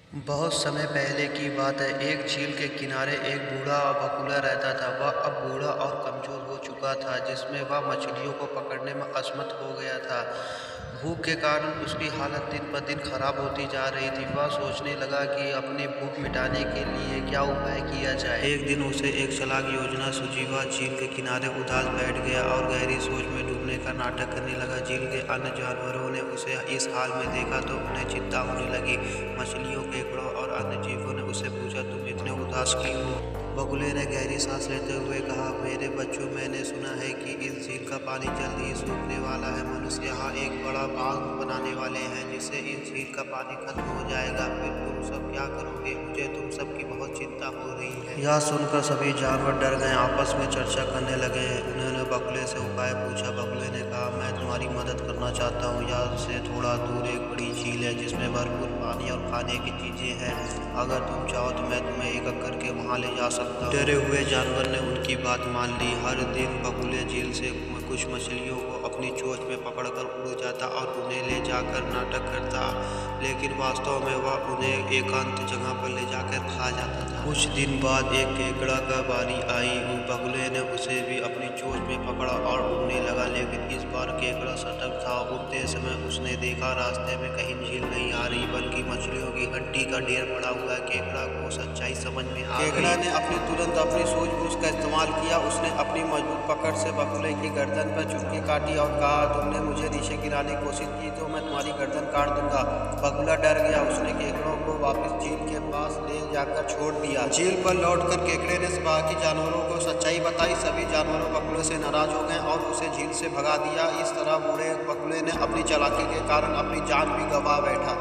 बहुत समय पहले की बात है। एक झील के किनारे एक बूढ़ा बगुला रहता था। वह अब बूढ़ा और कमजोर हो चुका था, जिसमें वह मछलियों को पकड़ने में असमर्थ हो गया था। भूख के कारण उसकी हालत दिन ब दिन खराब होती जा रही थी। वह सोचने लगा कि अपनी भूख मिटाने के लिए क्या उपाय किया जाए। एक दिन उसे एक चालाक योजना सूझी। वह झील के किनारे उदास बैठ गया और गहरी सोच में डूबने का नाटक करने लगा। झील के अन्य जानवरों ने उसे इस हाल में देखा तो उन्हें चिंता होने लगी। मछलियों, केकड़ों और अन्य जीवों ने उससे पूछा, तुम इतने उदास क्यों हो? बगुले ने गहरी सांस लेते हुए कहा, मेरे बच्चों, मैंने सुना है कि इस झील का पानी जल्द ही सूखने वाला है। मनुष्य यहाँ एक बड़ा बांध बनाने वाले हैं, जिससे इस झील का पानी खत्म हो जाएगा। फिर तुम सब क्या करोगे? मुझे तुम सबकी बहुत चिंता हो रही है। यह सुनकर सभी जानवर डर गए, आपस में चर्चा करने लगे। उन्होंने बगुले से उपाय पूछा। बगुले ने कहा, मैं तुम्हारी मदद करना चाहता हूँ। यहाँ से थोड़ा दूर एक बड़ी झील है, जिसमें भरपूर पानी और खाने की चीजें हैं। अगर तुम चाहो तो मैं तुम्हें एक एक करके वहाँ ले जा सकता हूँ। डरे हुए जानवर ने उनकी बात मान ली। हर दिन बगुले झील से कुछ मछलियों को अपनी चोंच में पकड़कर उड़ जाता और उन्हें ले जाकर नाटक करता, लेकिन वास्तव में वह उन्हें एकांत जगह पर ले जाकर खा जाता था। कुछ दिन बाद एक केकड़ा का बारी आई। बगुले ने उसे भी अपनी चोंच में पकड़ा और उड़ने लगा, लेकिन इस बार केकड़ा सतर्क था। उड़ते समय उसने देखा रास्ते में कहीं झील नहीं आ रही, बल्कि मछलियों की हड्डी का ढेर पड़ा हुआ है। केकड़ा को सच्चाई समझ में आ गई। केकड़ा ने तुरंत अपनी सूझबूझ का इस्तेमाल किया। उसने अपनी मजबूत पकड़ से बगुले की गर्दन पर चुटकी काटी और कहा, तुमने मुझे नीचे गिराने की कोशिश की तो मैं तुम्हारी गर्दन काट दूंगा। बगुला डर गया। उसने केकड़ों को वापस झील के पास ले जाकर छोड़ दिया। झील पर लौटकर केकड़े ने बाकी जानवरों को सच्चाई बताई। सभी जानवरों बगुले से नाराज हो गए और उसे झील से भगा दिया। इस तरह बूढ़े बगुले ने अपनी चालाकी के कारण अपनी जान भी गंवा बैठा।